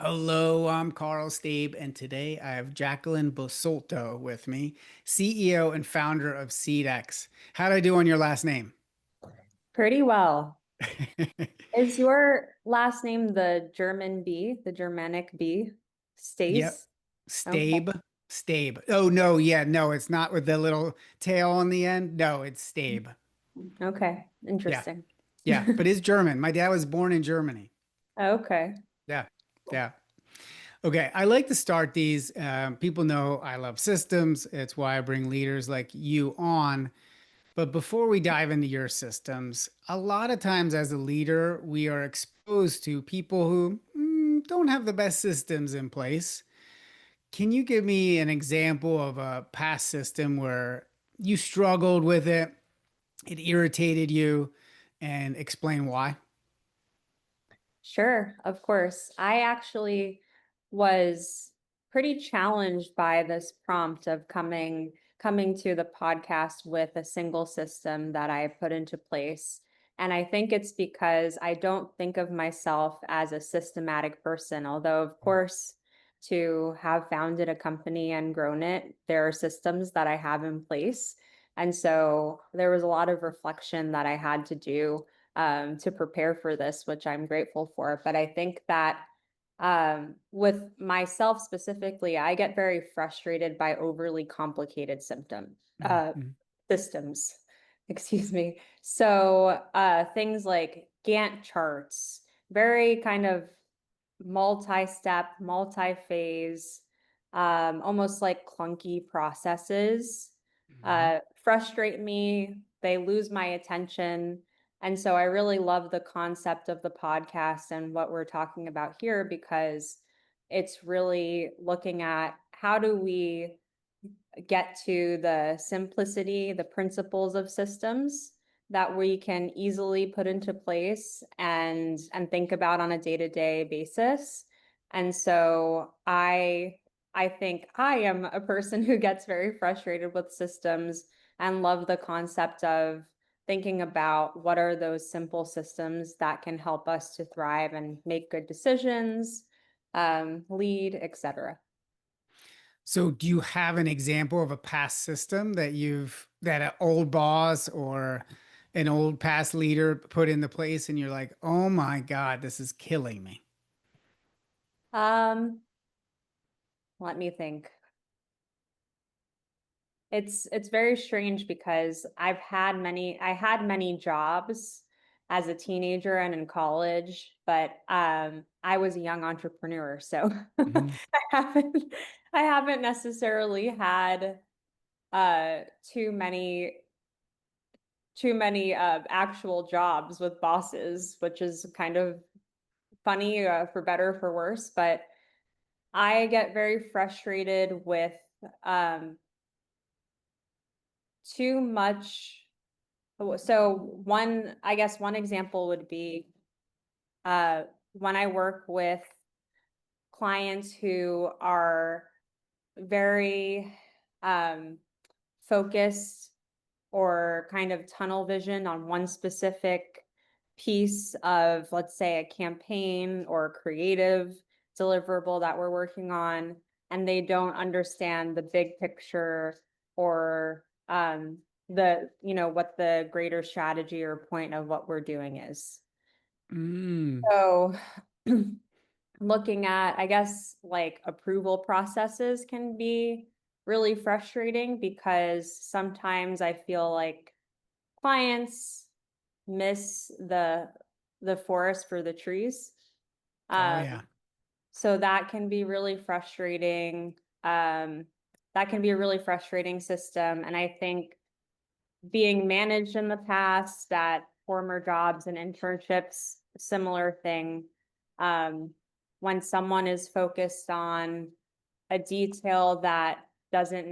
Hello, I'm Carl Stabe, and today I have Jacqueline Basulto with me, CEO and founder of SeedX. How'd I do on your last name? Pretty well. Is your last name the German B, the Germanic B? Yep. Stace? Okay. Stabe. Stabe. Oh, no, yeah, no, it's not with the little tail on the end. No, it's Stabe. Okay. Yeah, Interesting. yeah, but it's German. My dad was born in Germany. Okay. Yeah, yeah. Okay, I like to start these. People know I love systems. It's why I bring leaders like you on. But before we dive into your systems, a lot of times as a leader, we are exposed to people who don't have the best systems in place. Can you give me an example of a past system where you struggled with it, it irritated you, and explain why? Sure, of course. I actually was pretty challenged by this prompt of coming to the podcast with a single system that I put into place. And I think it's because I don't think of myself as a systematic person, although of course to have founded a company and grown it, there are systems that I have in place. And so there was a lot of reflection that I had to do to prepare for this, which I'm grateful for. But I think that with myself specifically, I get very frustrated by overly complicated Mhm. systems. Excuse me. So things like Gantt charts, very kind of multi-step, multi-phase, almost like clunky processes, Mhm. frustrate me. They lose my attention. And so I really love the concept of the podcast and what we're talking about here because it's really looking at how do we get to the simplicity, the principles of systems that we can easily put into place and think about on a day-to-day basis. And so I think I am a person who gets very frustrated with systems and love the concept of thinking about what are those simple systems that can help us to thrive and make good decisions, lead, etc. So, do you have an example of a past system that an old boss or an old past leader put into place and you're like, oh my God, this is killing me? Um, Let me think. It's very strange because I had many jobs as a teenager and in college, but I was a young entrepreneur, so Mhm. I haven't I haven't necessarily had uh too many too many actual jobs with bosses, which is kind of funny for better or for worse, but I get very frustrated with um too much. So I guess one example would be uh, when I work with clients who are very um, focused or kind of tunnel vision on one specific piece of, let's say, a campaign or a creative deliverable that we're working on, and they don't understand the big picture or what the greater strategy or point of what we're doing is. Mm. So looking at, I guess, like approval processes can be really frustrating because sometimes I feel like clients miss the forest for the trees. Oh Um, yeah. so that can be really frustrating. That can be a really frustrating system. And I think being managed in the past at former jobs and internships, similar thing. Um, when someone is focused on a detail that uh, doesn't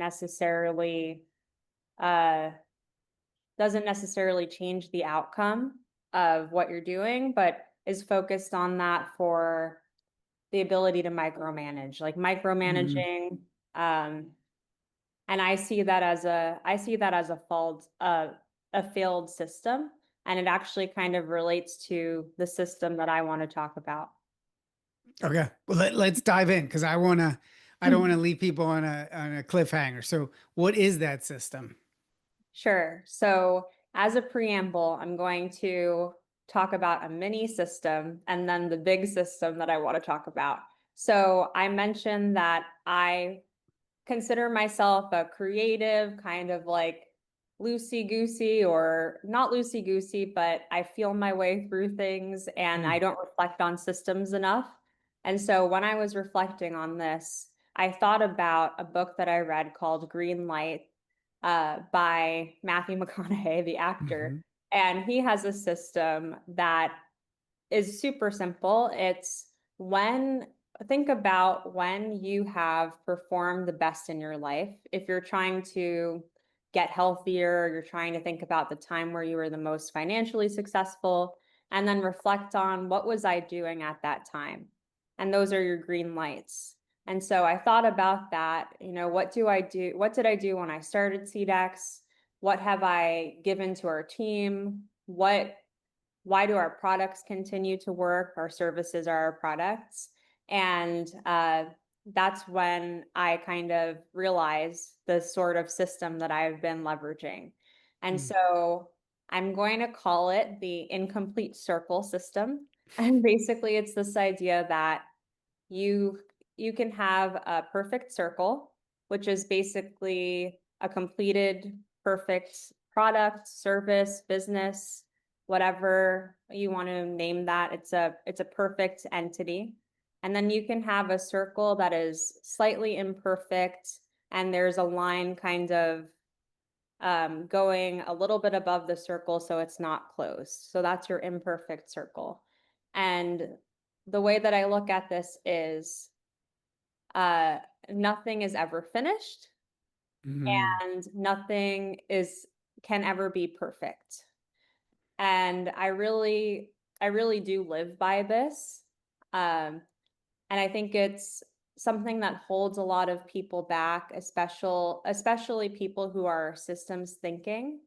necessarily change the outcome of what you're doing, but is focused on that for the ability to micromanage, like Mm. micromanaging. And I see that as a failed system, and it actually kind of relates to the system that I want to talk about. Okay. Well, let's dive in because I don't want to leave people on a cliffhanger. So what is that system? Sure. So, as a preamble, I'm going to talk about a mini system and then the big system that I want to talk about. So, I mentioned that I consider myself a creative, kind of like loosey goosey, or not loosey goosey, but I feel my way through things and I Mm, don't reflect on systems enough. And so when I was reflecting on this, I thought about a book that I read called Green Light by Matthew McConaughey, the actor. mhm, And he has a system that is super simple. It's when think about when you have performed the best in your life. If you're trying to get healthier, you're trying to think about the time where you were the most financially successful, and then reflect on what was I doing at that time. And those are your green lights. And so I thought about that, what do I do? What did I do when I started SeedX? What have I given to our team? Why do our products continue to work? Our services are our products. And that's when I kind of realized the sort of system that I've been leveraging. And mm, so I'm going to call it the incomplete circle system. And basically, it's this idea that you you can have a perfect circle, which is basically a completed perfect product, service, business, whatever you want to name that. It's a perfect entity. And then you can have a circle that is slightly imperfect and there's a line kind of going a little bit above the circle so it's not closed. So that's your imperfect circle. And the way that I look at this is uh, nothing is ever finished mm, and nothing is can ever be perfect. And I really do live by this. Um, and I think it's something that holds a lot of people back, especially people who are systems thinking,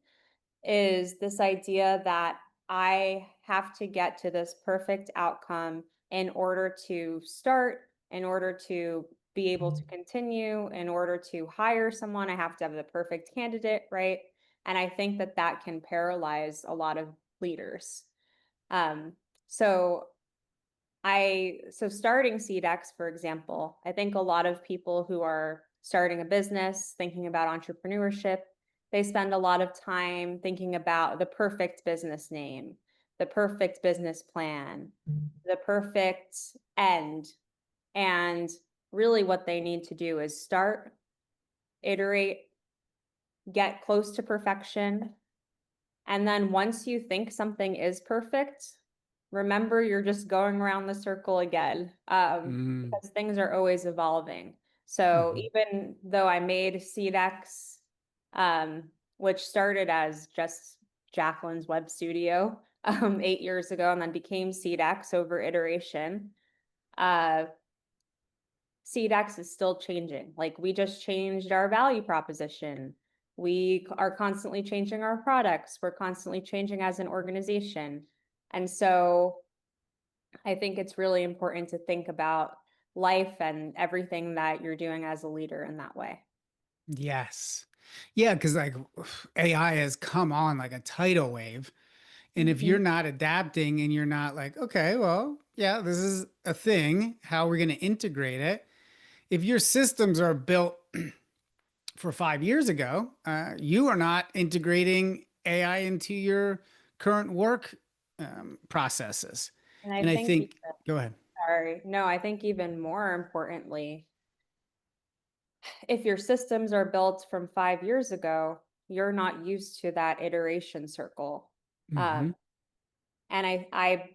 is this idea that I have to get to this perfect outcome in order to start, in order to be able to continue, in order to hire someone. I have to have the perfect candidate, right? And I think that that can paralyze a lot of leaders. Um, so so starting SeedX, for example, I think a lot of people who are starting a business, thinking about entrepreneurship, they spend a lot of time thinking about the perfect business name, the perfect business plan, the perfect end. And really what they need to do is start, iterate, get close to perfection, and then once you think something is perfect, remember you're just going around the circle again, mm, because things are always evolving. So mhm. even though I made SeedX, which started as just Jacqueline's web studio 8 years ago and then became SeedX over iteration, uh, SeedX is still changing. Like we just changed our value proposition. We are constantly changing our products. We're constantly changing as an organization. And so I think it's really important to think about life and everything that you're doing as a leader in that way. Yes. Yeah, because like AI has come on like a tidal wave. And if Mhm. you're not adapting and you're not like, okay, well, yeah, this is a thing, how are we going to integrate it? If your systems are built for 5 years ago, you are not integrating AI into your current work processes. And I And I think, think, go ahead. sorry, no, I think even more importantly, if your systems are built from 5 years ago, you're not used to that iteration circle. Um, Hmm. I've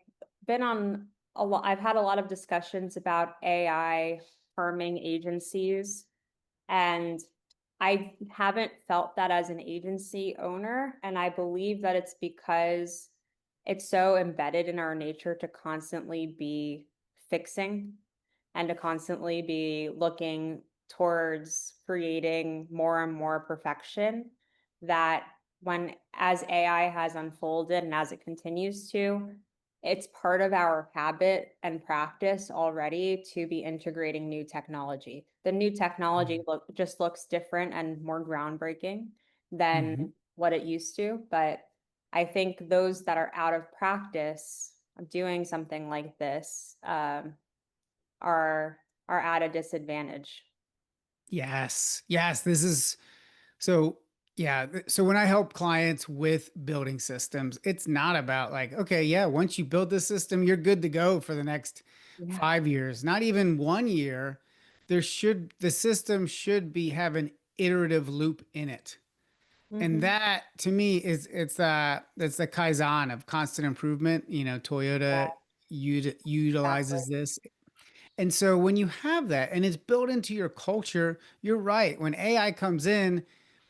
been on a lot, I've had a lot of discussions about AI harming agencies, and I haven't felt that as an agency owner. And I believe that it's because it's so embedded in our nature to constantly be fixing and to constantly be looking towards creating more and more perfection, that when as AI has unfolded and as it continues to, it's part of our habit and practice already to be integrating new technology. The new technology just looks different and more groundbreaking Mm-hmm. than what it used to. But I think those that are out of practice of doing something like this are at a disadvantage. Yes. Yes. This is so, yeah. So when I help clients with building systems, it's not about like, okay, yeah, once you build the system, you're good to go for the next Yeah. 5 years, not even 1 year. The system should be have an iterative loop in it. And Hmm. that to me it's the Kaizen of constant improvement. Toyota Exactly. utilizes this. And so when you have that and it's built into your culture, you're right. When AI comes in,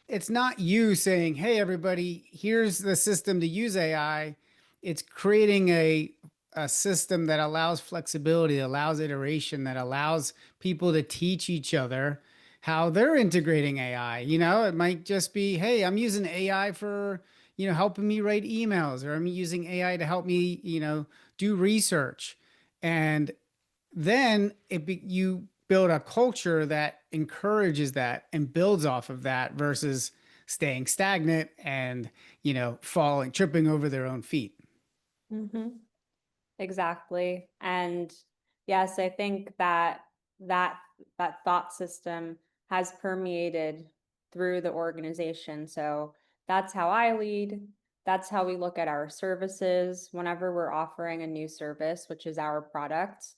it's not you saying, "Hey, everybody, here's the system to use AI." It's creating a system that allows flexibility, that allows iteration, that allows people to teach each other how they're integrating AI. It might just be, "Hey, I'm using AI for, helping me write emails, or I'm using AI to help me, do research." And then you build a culture that encourages that and builds off of that versus staying stagnant and falling tripping over their own feet. Hmm. Exactly. And yes, I think that that that thought system has permeated through the organization. So that's how I lead. That's how we look at our services whenever we're offering a new service, which is our product.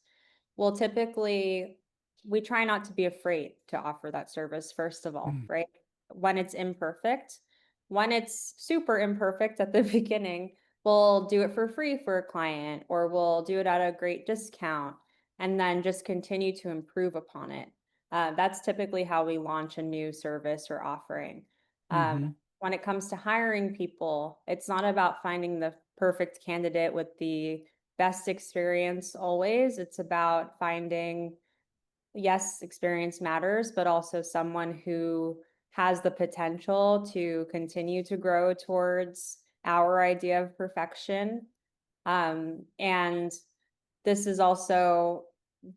Well, typically, we try not to be afraid to offer that service, first of all, Mm. right? When it's imperfect, when it's super imperfect at the beginning, we'll do it for free for a client or we'll do it at a great discount and then just continue to improve upon it. That's typically how we launch a new service or offering. Um, Hmm. when it comes to hiring people, it's not about finding the perfect candidate with the best experience always. It's about finding, yes, experience matters, but also someone who has the potential to continue to grow towards our idea of perfection. And this is also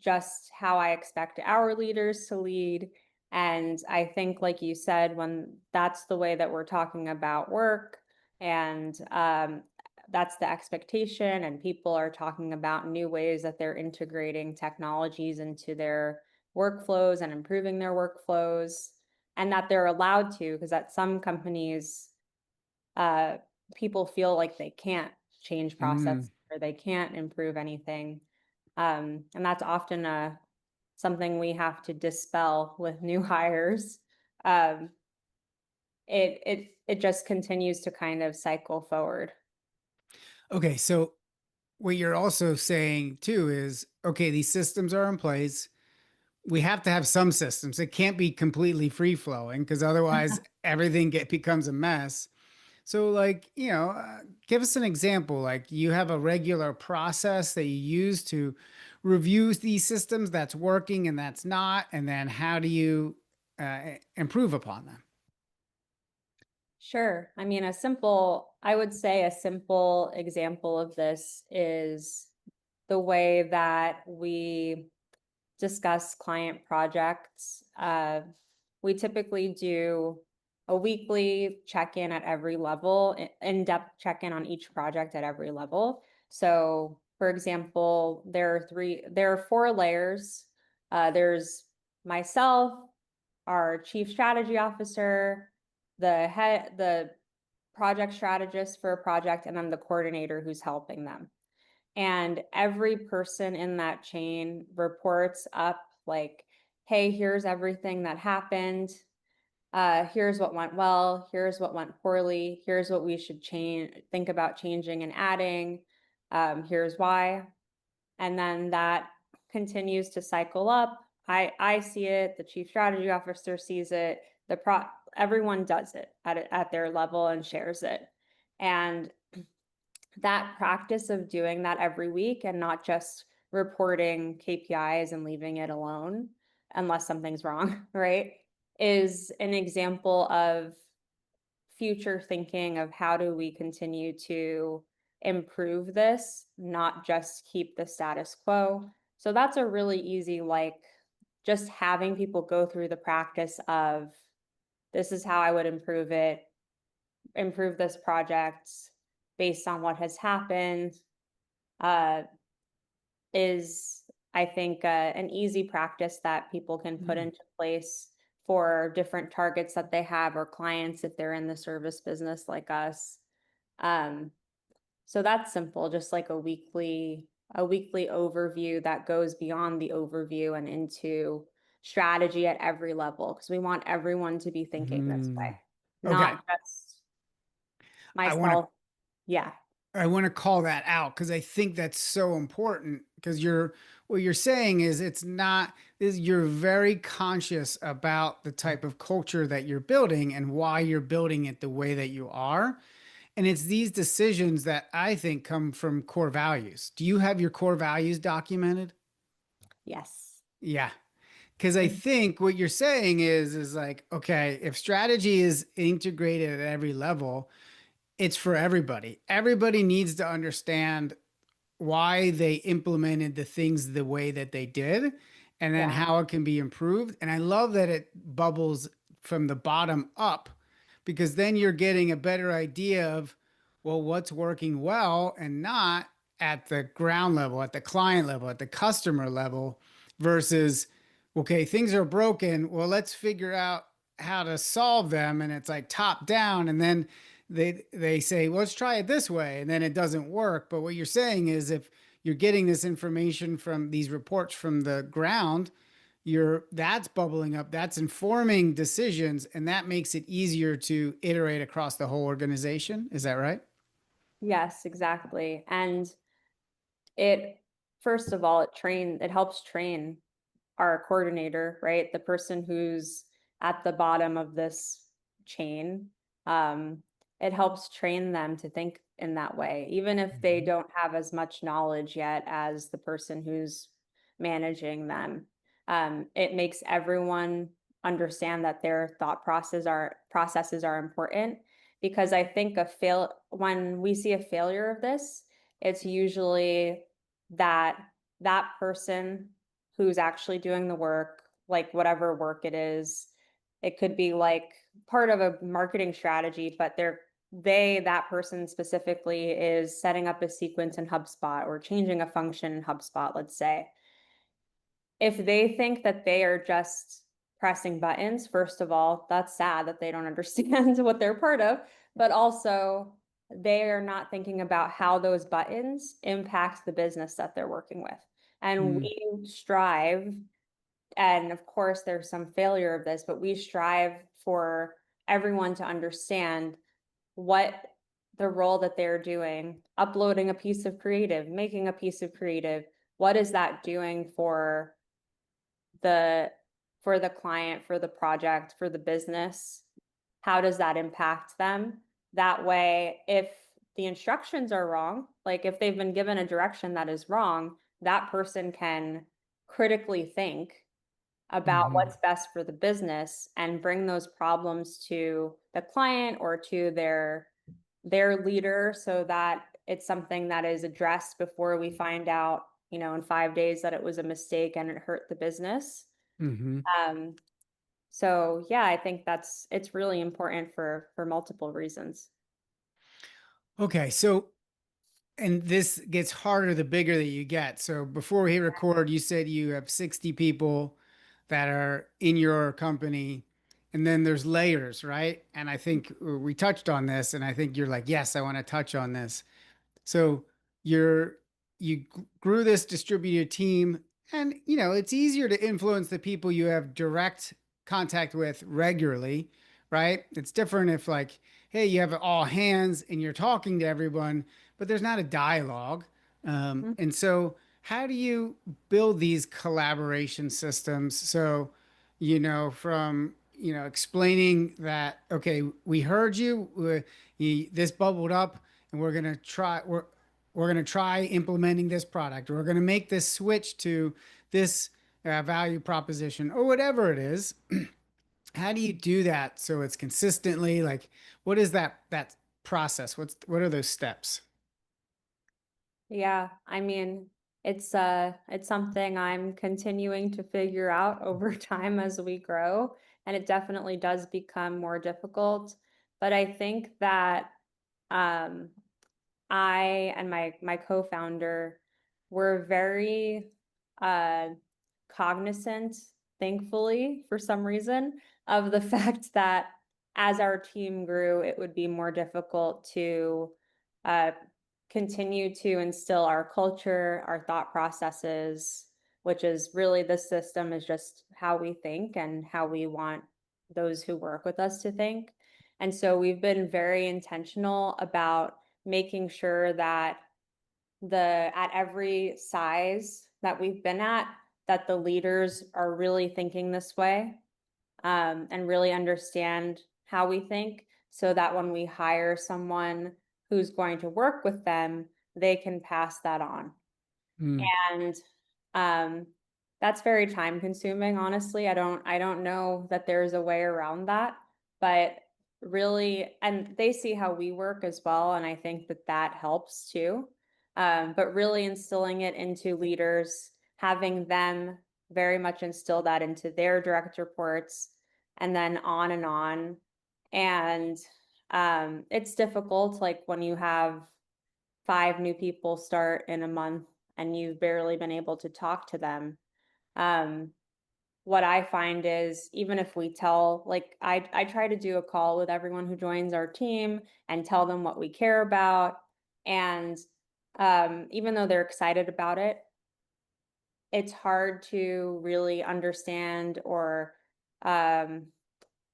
just how I expect our leaders to lead. And I think, like you said, when that's the way that we're talking about work and that's the expectation, and people are talking about new ways that they're integrating technologies into their workflows and improving their workflows, and that they're allowed to, because at some companies, uh, people feel like they can't change Mm. process or they can't improve anything. And that's often something we have to dispel with new hires. Um, it just continues to kind of cycle forward. Okay, so what you're also saying too is, okay, these systems are in place. We have to have some systems. It can't be completely free flowing because otherwise everything becomes a mess. So, like, give us an example. Like, you have a regular process that you use to review these systems that's working and that's not, and then how do you improve upon them? Sure. I mean, I would say a simple example of this is the way that we discuss client projects. We typically do a weekly check-in at every level, in-depth check-in on each project at every level. So, for example, there are 4 layers. There's myself, our chief strategy officer, the project strategist for a project, and then the coordinator who's helping them. And every person in that chain reports up like, hey, here's everything that happened. Here's what went well. Here's what went poorly. Here's what we should think about changing and adding. Here's why. And then that continues to cycle up. I see it. The chief strategy officer sees it. Everyone does it at their level and shares it. And that practice of doing that every week and not just reporting KPIs and leaving it alone unless something's wrong, right? Is an example of future thinking of how do we continue to improve this, not just keep the status quo. So that's a really easy, like, just having people go through the practice of this is how I would improve it, improve this project based on what has happened, uh, is, I think, an easy practice that people can put Mm. into place for different targets that they have or clients if they're in the service business like us. Um, so that's simple, just like a weekly overview that goes beyond the overview and into strategy at every level because we want everyone to be thinking this way, Mm. Okay. not just I want to myself. Yeah. I want to call that out because I think that's so important because what you're saying is it's not is you're very conscious about the type of culture that you're building and why you're building it the way that you are. And it's these decisions that I think come from core values. Do you have your core values documented? Yes. Yeah. Because I think what you're saying is like, okay, if strategy is integrated at every level, it's for everybody. Everybody needs to understand why they implemented the things the way that they did and then Yeah. how it can be improved. And I love that it bubbles from the bottom up because then you're getting a better idea of, well, what's working well and not at the ground level, at the client level, at the customer level versus, okay, things are broken. Well, let's figure out how to solve them. And it's like top down. And then they say, well, let's try it this way, and then it doesn't work. But what you're saying is if you're getting this information from these reports from the ground, you're that's bubbling up, that's informing decisions, and that makes it easier to iterate across the whole organization. Is that right? Yes, exactly. And it, first of all, it helps train our coordinator, right? The person who's at the bottom of this chain. Um, it helps train them to think in that way, even if they Mhm. don't have as much knowledge yet as the person who's managing them. It makes everyone understand that their thought processes are important because I think when we see a failure of this, it's usually that that person who's actually doing the work, like whatever work it is. It could be like part of a marketing strategy, but that person specifically is setting up a sequence in HubSpot or changing a function in HubSpot, let's say. If they think that they are just pressing buttons, first of all, that's sad that they don't understand what they're part of, but also they are not thinking about how those buttons impact the business that they're working with. And Mm. we strive, and of course there's some failure of this, but we strive for everyone to understand what the role that they're doing, uploading a piece of creative, making a piece of creative, what is that doing the for the client, for the project, for the business? How does that impact them? That way, if the instructions are wrong, like if they've been given a direction that is wrong, that person can critically think about Mhm. what's best for the business and bring those problems to the client or to their leader so that it's something that is addressed before we find out, in 5 days that it was a mistake and it hurt the business. Mhm. Um, so yeah, I think it's really important for multiple reasons. Okay, so and this gets harder the bigger that you get. So before we hit record, you said you have 60 people that are in your company, and then there's layers, right? And I think we touched on this, and I think you're like, yes, I want to touch on this. So you're you grew this distributed team, and it's easier to influence the people you have direct contact with regularly, right? It's different if like, hey, you have all hands and you're talking to everyone, but there's not a dialogue. Mhm. And so how do you build these collaboration systems? So, from explaining that, okay, we heard you, this bubbled up, and we're going to try implementing this product. We're going to make this switch to this value proposition or whatever it is. How do you do that so it's consistently like what is that process? What are those steps? Yeah, I mean, it's something I'm continuing to figure out over time as we grow, and it definitely does become more difficult. But I think that um I and my co-founder were very uh cognizant, thankfully, for some reason, of the fact that as our team grew, it would be more difficult to uh, continue to instill our culture, our thought processes, which is really the system is just how we think and how we want those who work with us to think. And so we've been very intentional about making sure that at every size that we've been at, that the leaders are really thinking this way, and really understand how we think, so that when we hire someone who's going to work with them, they can pass that on. Mm. And, um, that's very time consuming, honestly. I don't know that there's a way around that, but really and they see how we work as well, and I think that that helps too. But really instilling it into leaders, having them very much instill that into their direct reports, and then on and on. And, it's difficult, like, when you have 5 new people start in a month and you've barely been able to talk to them. Um, what I find is even if we tell like I try to do a call with everyone who joins our team and tell them what we care about. And even though they're excited about it, it's hard to really understand or um,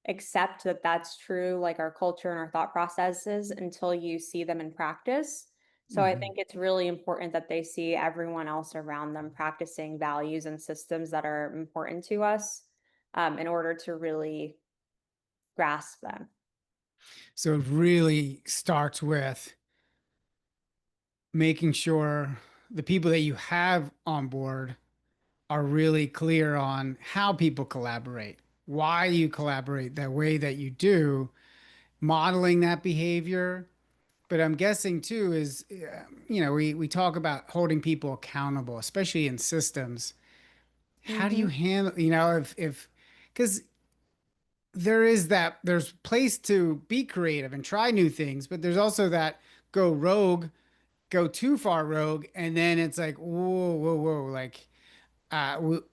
accept that that's true, like our culture and our thought processes, until you see them in practice. So I Hmm. think it's really important that they see everyone else around them practicing values and systems that are important to us, in order to really grasp them. So it really starts with making sure the people that you have on board are really clear on how people collaborate, why you collaborate the way that you do, modeling that behavior. But I'm guessing too is, we talk about holding people accountable, especially in systems. How do you Hmm. handle, because there's place to be creative and try new things, but there's also that go rogue, go too far rogue, and then it's like, whoa, whoa, whoa, like, uh, w-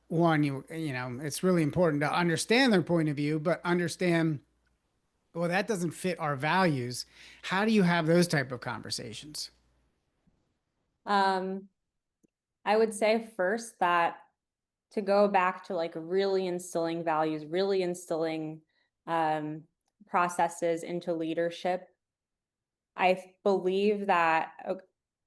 one, it's really important to understand their point of view, but understand, well, that doesn't fit our values. How do you have those type of conversations? Um, I would say first that to go back to like really instilling values, really instilling um, processes into leadership. I believe that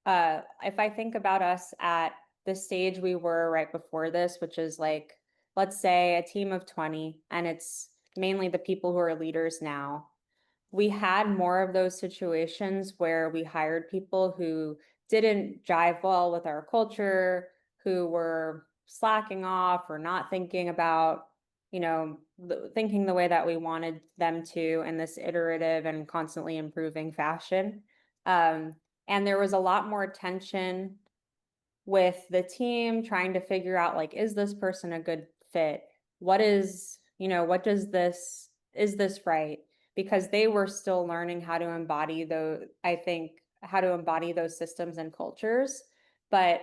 if I think about us at the stage we were right before this, which is like, let's say a team of 20, and it's mainly the people who are leaders now, we had more of those situations where we hired people who didn't jive well with our culture, who were slacking off or not thinking about, thinking the way that we wanted them to in this iterative and constantly improving fashion. Um, and there was a lot more tension with the team trying to figure out like, is this person a good fit? What does this, is this right? Because they were still learning how to embody those, I think, how to embody those systems and cultures. But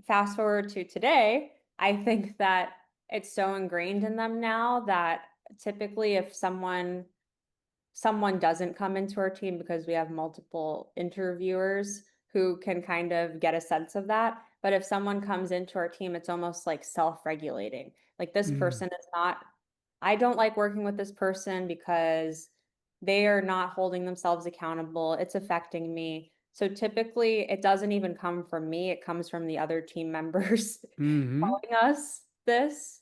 fast forward to today, I think that it's so ingrained in them now that typically if someone doesn't come into our team, because we have multiple interviewers who can kind of get a sense of that. But if someone comes into our team, it's almost like self-regulating. Like this Mm, person is not, I don't like working with this person because they are not holding themselves accountable. It's affecting me. So typically it doesn't even come from me, it comes from the other team members hmm. telling us this.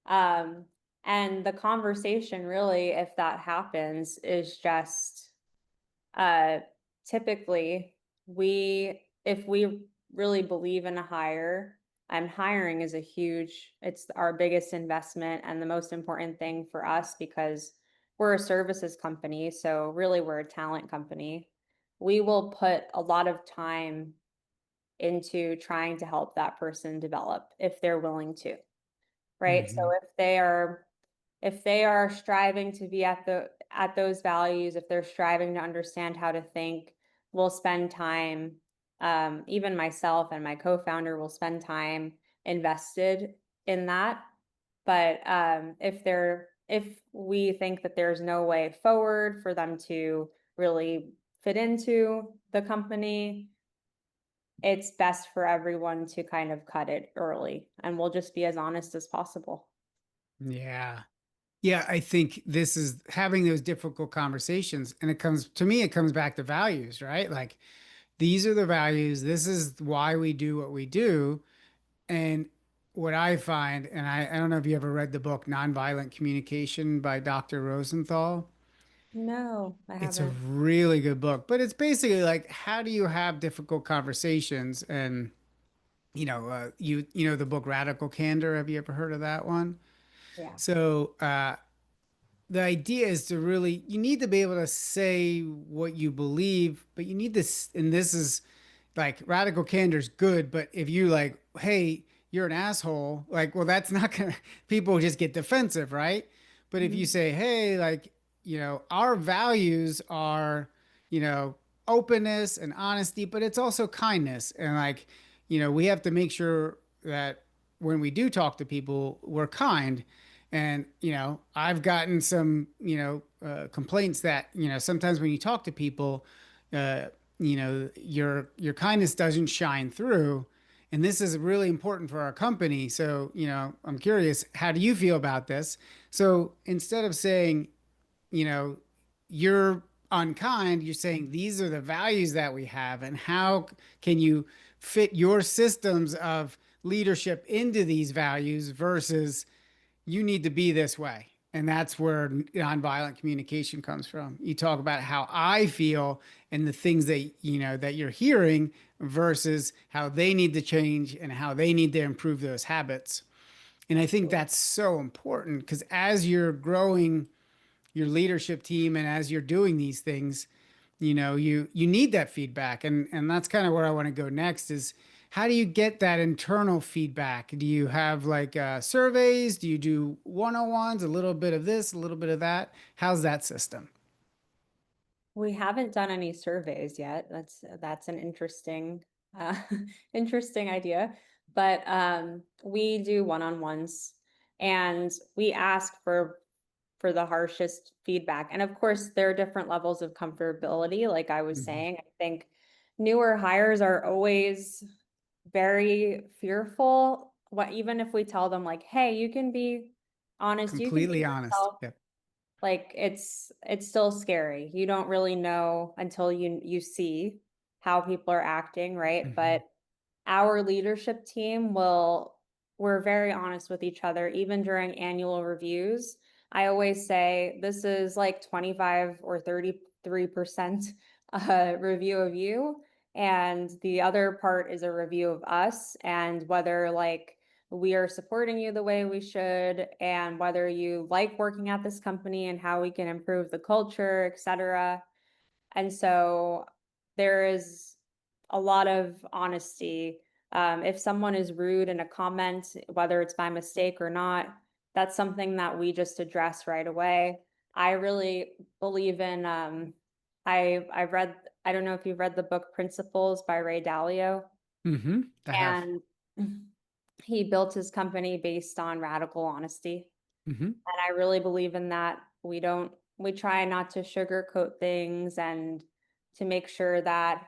Um, and the conversation really, if that happens, is just uh typically if we really believe in a hire, and hiring is a huge, it's our biggest investment and the most important thing for us because we're a services company, so really we're a talent company. We will put a lot of time into trying to help that person develop if they're willing to, right? So Hmm. if they are striving to be at those values, if they're striving to understand how to think, we'll spend time, even myself and my co-founder will spend time invested in that. But if we think that there's no way forward for them to really fit into the company, it's best for everyone to kind of cut it early, and we'll just be as honest as possible. Yeah. Yeah, I think this is having those difficult conversations. And it comes to me, it comes back to values, right? Like these are the values. This is why we do what we do. And what I find, and I don't know if you ever read the book Nonviolent Communication by Dr. Rosenthal. No, I It's a haven't. really good book, but it's basically like how do you have difficult conversations? And you know the book Radical Candor. Have you ever heard of that one? Yeah. So the idea is to really you need to be able to say what you believe, but you need this, and this is like radical candor is good, but if you like, hey, you're an asshole, like, well, that's not gonna people just get defensive, right? But if you Mhm. say, hey, like, our values are, you know, openness and honesty, but it's also kindness. And like, we have to make sure that when we do talk to people, we're kind. And, I've gotten some, complaints that, sometimes when you talk to people, uh, your kindness doesn't shine through. And this is really important for our company. So, I'm curious, how do you feel about this? So instead of saying, you know, you're unkind, you're saying these are the values that we have, and how can you fit your systems of leadership into these values versus you need to be this way. And that's where nonviolent communication comes from. You talk about how I feel and the things that that you're hearing versus how they need to change and how they need to improve those habits. And I think that's so important because as you're growing your leadership team and as you're doing these things, you need that feedback. And that's kind of where I want to go next is how do you get that internal feedback? Do you have like surveys? Do you do one-on-ones, a little bit of this, a little bit of that? How's that system? We haven't done any surveys yet. That's an interesting uh, interesting idea. But we do one-on-ones, and we ask for the harshest feedback. And of course, there are different levels of comfortability. Like I was Mhm. saying, I think newer hires are always very fearful. What even if we tell them like, "Hey, you can be honest, you can be Completely honest. yourself," Yep. like it's still scary. You don't really know until you see how people are acting, right? Hmm. But our leadership team will we're very honest with each other even during annual reviews. I always say this is like 25 or 33% review of you, and the other part is a review of us and whether like we are supporting you the way we should and whether you like working at this company and how we can improve the culture, etc. And so there is a lot of honesty. If someone is rude in a comment, whether it's by mistake or not, that's something that we just address right away. I really believe in I've read I don't know if you've read the book Principles by Ray Dalio, Hmm. I have. and he built his company based on radical honesty. Hmm. And I really believe in that. We try not to sugarcoat things and to make sure that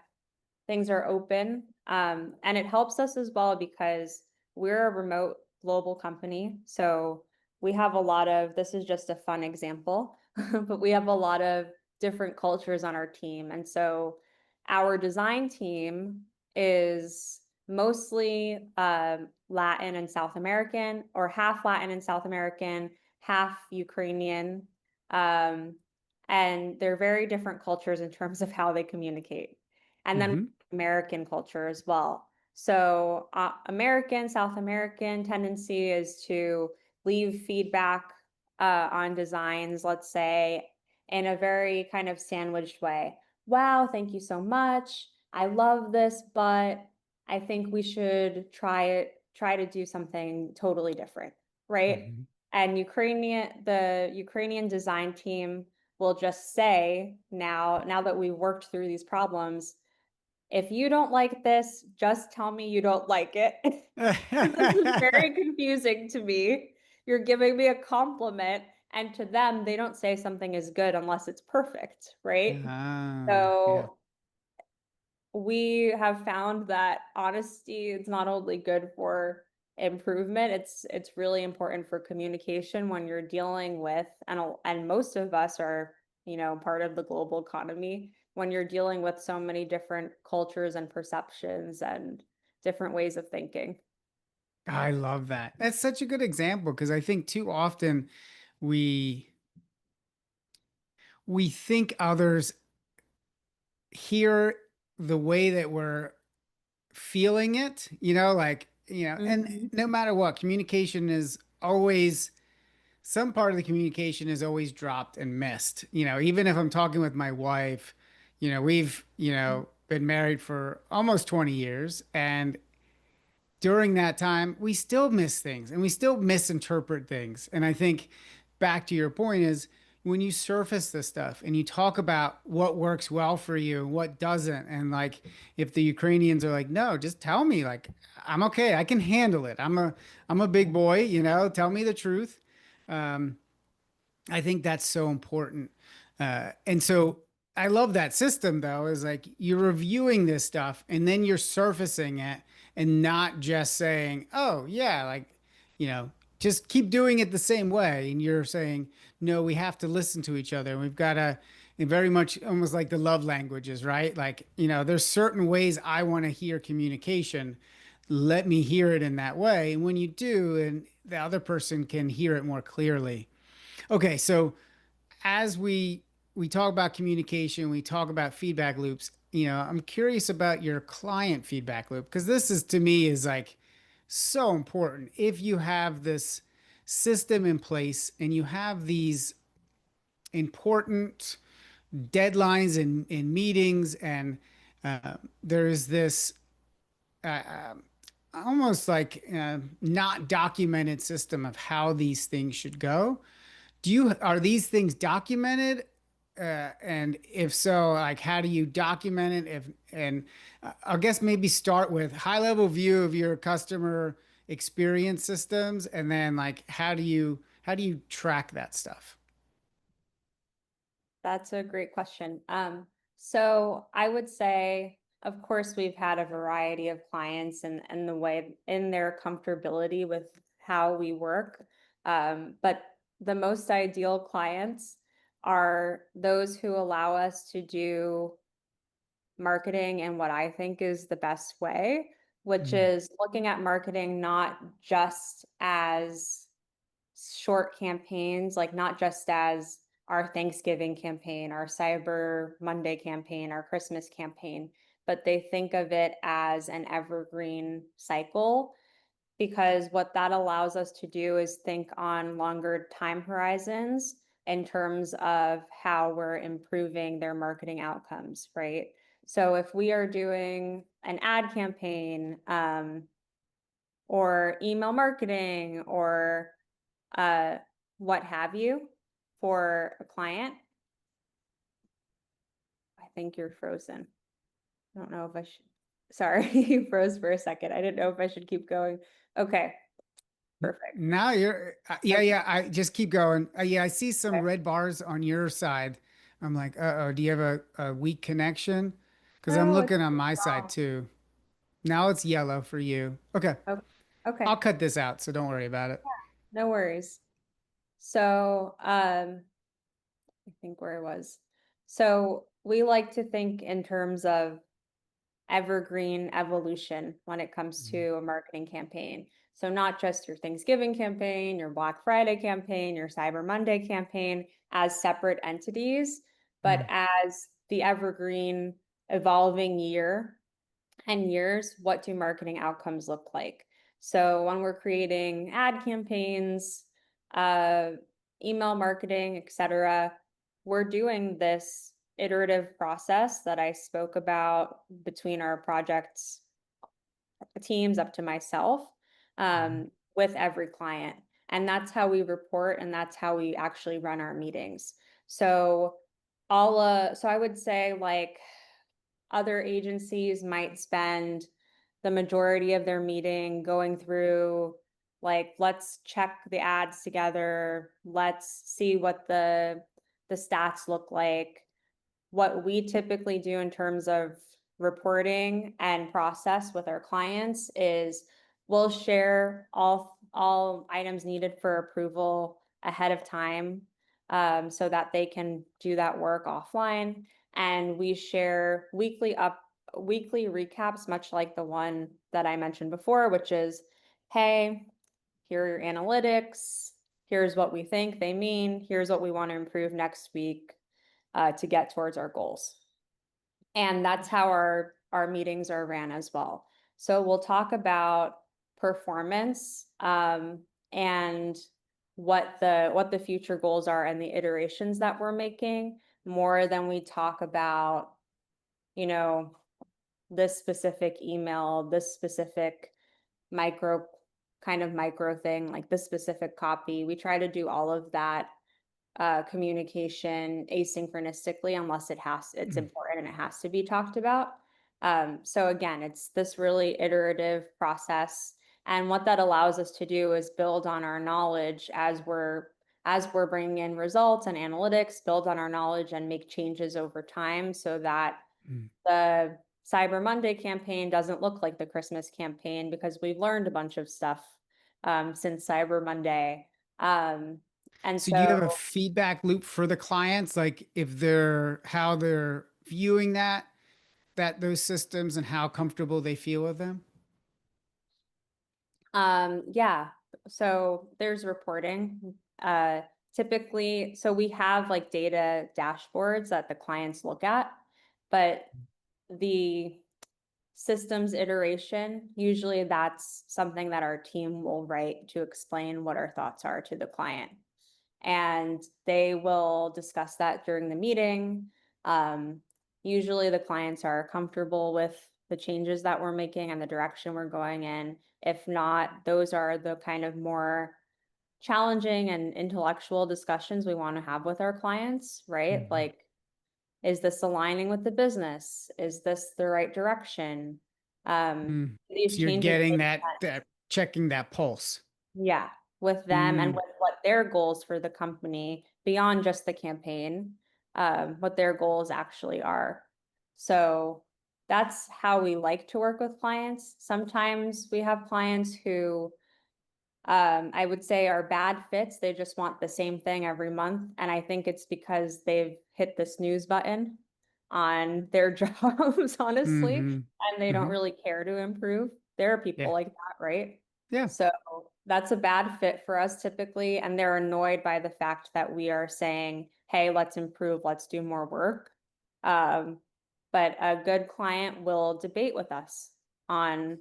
things are open. And it helps us as well because we're a remote global company. So we have a lot of, this is just a fun example, but we have a lot of different cultures on our team. And so our design team is mostly Latin and South American, or half Latin and South American, half Ukrainian. Um, and they're very different cultures in terms of how they communicate. And then Hmm. American culture as well. So, American, South American tendency is to leave feedback on designs, let's say, in a very kind of sandwiched way. Wow, thank you so much. I love this, but, I think we should try to do something totally different, right? Mhm. And the Ukrainian design team will just say now that we've worked through these problems, if you don't like this, just tell me you don't like it. This is very confusing to me. You're giving me a compliment, and to them, they don't say something is good unless it's perfect, right? Ah, yeah. So we have found that honesty is not only good for improvement, it's really important for communication when you're dealing with, and most of us are, part of the global economy, when you're dealing with so many different cultures and perceptions and different ways of thinking. I love that. That's such a good example because I think too often we we think others hear the way that we're feeling it, and Mhm. no matter what, communication is always some part of the communication is always dropped and missed. Even if I'm talking with my wife, we've, been married for almost 20 years, and during that time, we still miss things and we still misinterpret things. And I think back to your point is when you surface this stuff and you talk about what works well for you and what doesn't, and like if the Ukrainians are like, no, just tell me, like, I'm okay, I can handle it. I'm a big boy, tell me the truth. Um, I think that's so important. And so I love that system though, is like you're reviewing this stuff and then you're surfacing it and not just saying, oh, yeah, like, you know, just keep doing it the same way. And you're saying, no, we have to listen to each other. We've got to, and very much almost like the love languages, right? Like, there's certain ways I want to hear communication. Let me hear it in that way. And when you do, and the other person can hear it more clearly. Okay, so as we talk about communication, we talk about feedback loops. I'm curious about your client feedback loop because this is to me is like so important. If you have this system in place and you have these important deadlines and meetings, and there's this uh, almost like not documented system of how these things should go. Are these things documented? And if so, like, how do you document it? I guess maybe start with high level view of your customer experience systems, and then like, how do you track that stuff? That's a great question. So I would say, of course, we've had a variety of clients and the way in their comfortability with how we work. But the most ideal clients are those who allow us to do marketing in what I think is the best way, which Mm, is looking at marketing not just as short campaigns, like not just as our Thanksgiving campaign, our Cyber Monday campaign, our Christmas campaign, but they think of it as an evergreen cycle, because what that allows us to do is think on longer time horizons in terms of how we're improving their marketing outcomes, right? So if we are doing an ad campaign, or email marketing, or uh, what have you, for a client. I think you're frozen. I don't know if I should. Sorry, you froze for a second. I didn't know if I should keep going. Okay, perfect. Now you're, yeah, Okay, yeah. I just keep going. Yeah, I see some okay. red bars on your side. I'm like, uh-oh, do you have a weak connection? Because I'm No, it's looking on pretty my side strong. too. Now it's yellow for you. Okay. Okay, okay, I'll cut this out, so don't worry about it. no worries. So, I think where I was. So we like to think in terms of evergreen evolution when it comes Mhm. to a marketing campaign. So not just your Thanksgiving campaign, your Black Friday campaign, your Cyber Monday campaign as separate entities, but Mm. as the evergreen evolving year and years, what do marketing outcomes look like? So when we're creating ad campaigns, uh, email marketing, etc., we're doing this iterative process that I spoke about between our projects teams, up to myself, Mhm. with every client. And that's how we report, and that's how we actually run our meetings. So so I would say, like, other agencies might spend the majority of their meeting going through, like, let's check the ads together, let's see what the stats look like. What we typically do in terms of reporting and process with our clients is we'll share all items needed for approval ahead of time, so that they can do that work offline. And we share weekly recaps, much like the one that I mentioned before, which is, hey, here are your analytics. Here's what we think they mean. Here's what we want to improve next week, to get towards our goals. And that's how our meetings are ran as well. So we'll talk about performance, and what the future goals are and the iterations that we're making, more than we talk about, you know, this specific email, this specific micro micro thing, like this specific copy. We try to do all of that communication asynchronistically, unless it's Mm. important and it has to be talked about. So again, it's this really iterative process. And what that allows us to do is build on our knowledge as we're bringing in results and analytics, build on our knowledge and make changes over time, so that Mm. the Cyber Monday campaign doesn't look like the Christmas campaign, because we've learned a bunch of stuff, since Cyber Monday. Um, and So do you so have a feedback loop for the clients, like if they're how they're viewing those systems and how comfortable they feel with them? Yeah. So there's reporting. Typically, so we have like data dashboards that the clients look at, but the systems iteration, usually that's something that our team will write to explain what our thoughts are to the client. And they will discuss that during the meeting. Um, Usually the clients are comfortable with the changes that we're making and the direction we're going in. If not, those are the kind of more challenging and intellectual discussions we want to have with our clients, right? Mhm. Like, is this aligning with the business? Is this the right direction? Mm. These So you're changes getting make that checking that pulse. Yeah, with them and Mm. with what their goals for the company beyond just the campaign, what their goals actually are. So that's how we like to work with clients. Sometimes we have clients who, I would say, are bad fits. They just want the same thing every month. And I think it's because they've hit the snooze button on their jobs, honestly, Hmm. and they don't Hmm. really care to improve. There are people Yeah. like that, right? Yeah. So that's a bad fit for us typically. And they're annoyed by the fact that we are saying, hey, let's improve, let's do more work. Um, but a good client will debate with us on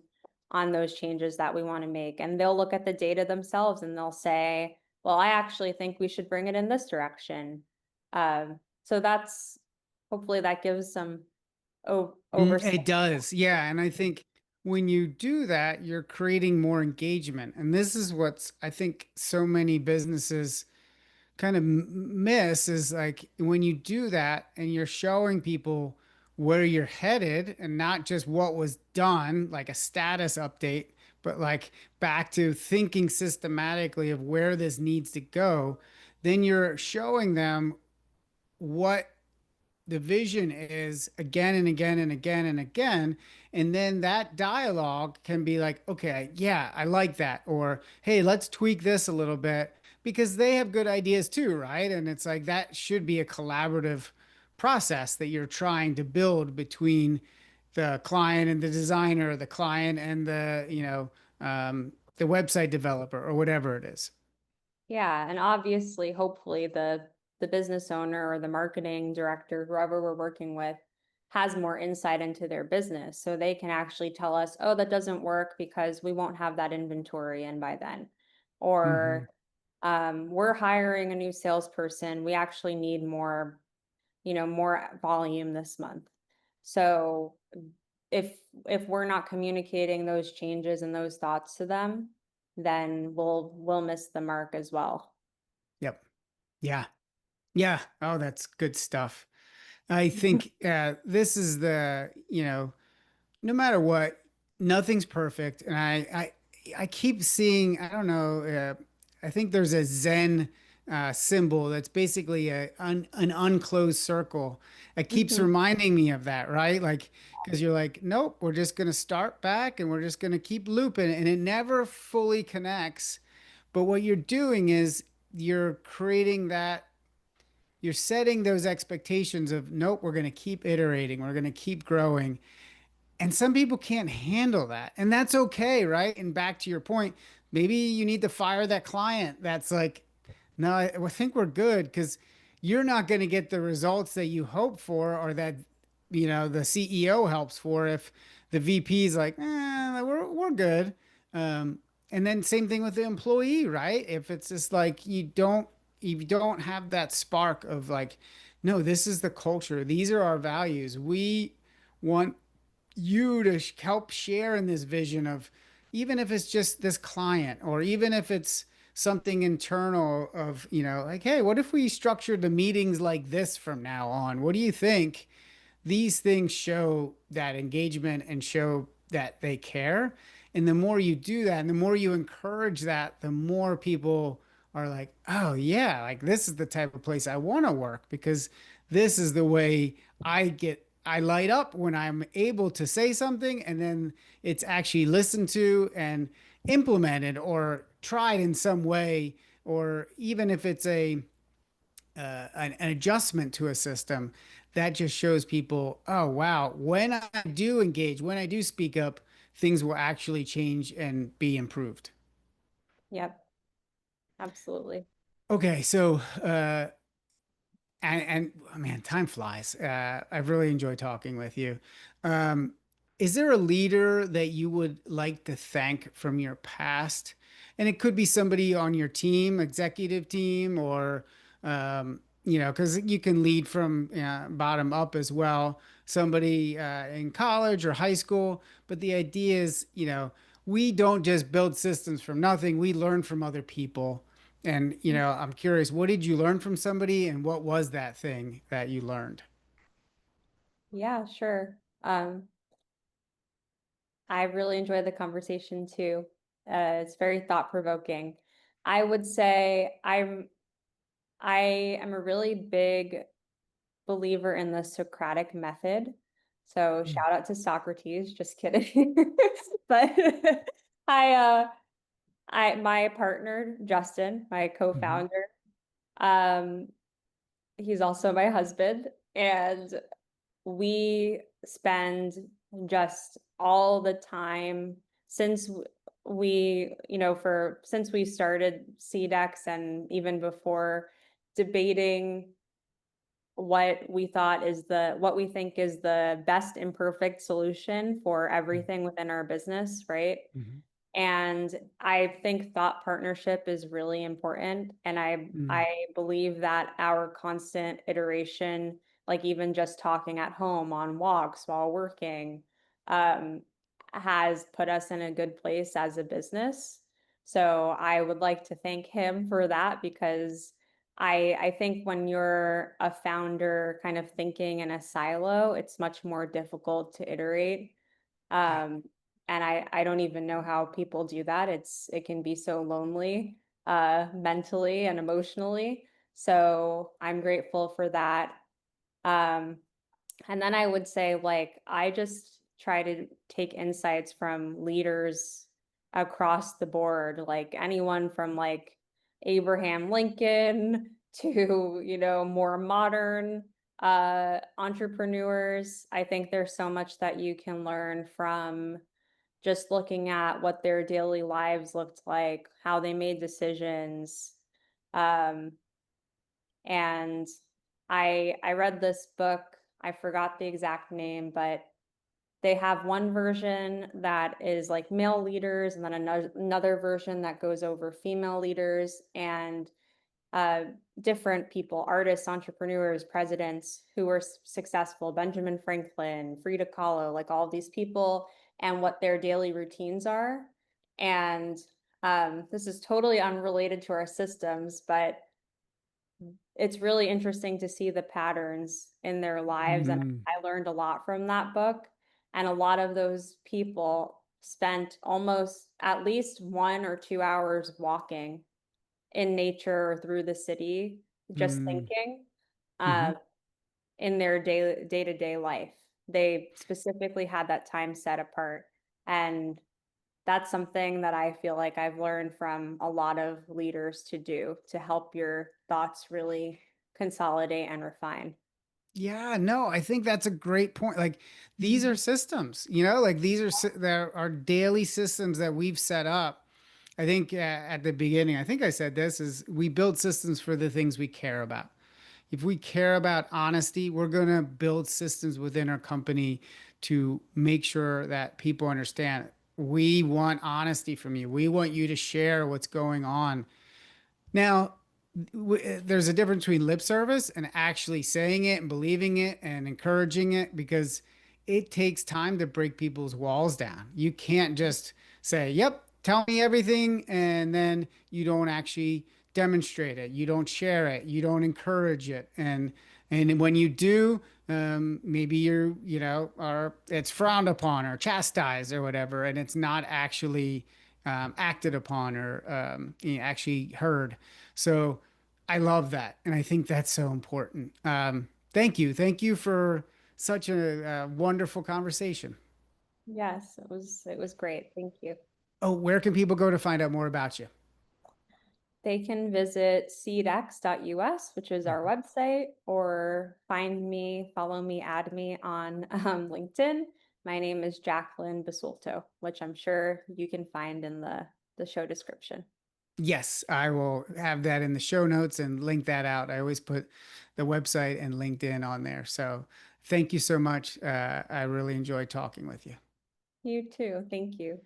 those changes that we want to make. And they'll look at the data themselves and they'll say, well, I actually think we should bring it in this direction. So that's hopefully that gives some oversight. It does. Yeah. And I think when you do that, you're creating more engagement. And this is what's, I think, so many businesses kind of miss is like when you do that and you're showing people where you're headed and not just what was done, like a status update, but like back to thinking systematically of where this needs to go, then you're showing them what the vision is again and again and again and again. And then that dialogue can be like, okay, yeah, I like that. Or, hey, let's tweak this a little bit because they have good ideas too, right? And it's like that should be a collaborative process that you're trying to build between the client and the designer, the client and the website developer or whatever it is. Yeah, and obviously, hopefully the business owner or the marketing director, whoever we're working with, has more insight into their business, so they can actually tell us, oh, that doesn't work because we won't have that inventory in by then. Hmm. Or we're hiring a new salesperson. We actually need more volume this month. So if we're not communicating those changes and those thoughts to them, then we'll miss the mark as well. Yep. Yeah. Yeah. Oh, that's good stuff. I think this is no matter what, nothing's perfect. And I keep seeing, I don't know, I think there's a Zen symbol that's basically an unclosed circle. It keeps Mhm. reminding me of that, right? Like, because you're like, nope, we're just going to start back and we're just going to keep looping, and it never fully connects. But what you're doing is you're creating that, you're setting those expectations of, nope, we're going to keep iterating, we're going to keep growing. And some people can't handle that. And that's okay, right? And back to your point, maybe you need to fire that client that's like, no, I think we're good, because you're not going to get the results that you hope for, or that, the CEO helps for, if the VP is like, we're good. And then same thing with the employee, right? If it's just like you don't have that spark of like, no, this is the culture. These are our values. We want you to help share in this vision of, even if it's just this client, or even if it's something internal of, like, hey, what if we structured the meetings like this from now on? What do you think? These things show that engagement and show that they care. And the more you do that and the more you encourage that, the more people are like, oh, yeah, like this is the type of place I want to work, because this is the way I light up when I'm able to say something and then it's actually listened to and implemented or tried in some way, or even if it's an adjustment to a system. That just shows people, oh, wow, when I do engage, when I do speak up, things will actually change and be improved. Yep, absolutely. Okay, so and oh, man, time flies. I've really enjoyed talking with you. Um, is there a leader that you would like to thank from your past? And it could be somebody on your team, executive team, or because you can lead from bottom up as well. Somebody in college or high school. But the idea is, we don't just build systems from nothing. We learn from other people. And, I'm curious, what did you learn from somebody, and what was that thing that you learned? Yeah, sure. I really enjoyed the conversation too. It's very thought provoking. I would say I am a really big believer in the Socratic method. So Mm, shout out to Socrates, just kidding. But I my partner, Justin, my mhm, co-founder, um, he's also my husband, and we spend just all the time since since we started SeedX and even before, debating what we think is the best imperfect solution for mm, everything within our business, right? mhm, And I think thought partnership is really important. And mm, I believe that our constant iteration, like even just talking at home on walks while working, um, has put us in a good place as a business. So I would like to thank him for that, because I think when you're a founder kind of thinking in a silo, it's much more difficult to iterate. yeah, Um, and I don't even know how people do that. It can be so lonely, mentally and emotionally. So I'm grateful for that. Um, and then I would say, like, I just try to take insights from leaders across the board, like anyone from like Abraham Lincoln to, more modern entrepreneurs. I think there's so much that you can learn from just looking at what their daily lives looked like, how they made decisions. Um, and I read this book, I forgot the exact name, but they have one version that is like male leaders, and then another version that goes over female leaders. And uh, different people, artists, entrepreneurs, presidents who were successful, Benjamin Franklin, Frida Kahlo, like all of these people and what their daily routines are. And this is totally unrelated to our systems, but it's really interesting to see the patterns in their lives. And Mm, I learned a lot from that book. And a lot of those people spent almost at least 1 or 2 hours walking in nature or through the city, just mm, thinking, hmm. uh, in their day-to-day life. They specifically had that time set apart, and that's something that I feel like I've learned from a lot of leaders to do to help your thoughts really consolidate and refine. Yeah, no, I think that's a great point. Like these are systems, you know, like these are there are daily systems that we've set up. I think at the beginning, I think I said this is we build systems for the things we care about. If we care about honesty, we're going to build systems within our company to make sure that people understand we want honesty from you. We want you to share what's going on. Now, there's a difference between lip service and actually saying it and believing it and encouraging it because it takes time to break people's walls down. You can't just say, "Yep, tell me everything," and then you don't actually demonstrate it. You don't share it. You don't encourage it. And when you do, maybe are it's frowned upon or chastised or whatever, and it's not actually acted upon or actually heard. So I love that. And I think that's so important. Thank you. Thank you for such a wonderful conversation. Yes, it was great. Thank you. Oh, where can people go to find out more about you? They can visit seedx.us, which is our website, or find me, follow me, add me on LinkedIn. My name is Jacqueline Basulto, which I'm sure you can find in the show description. Yes, I will have that in the show notes and link that out. I always put the website and LinkedIn on there. So thank you so much. I really enjoyed talking with you. You too. Thank you.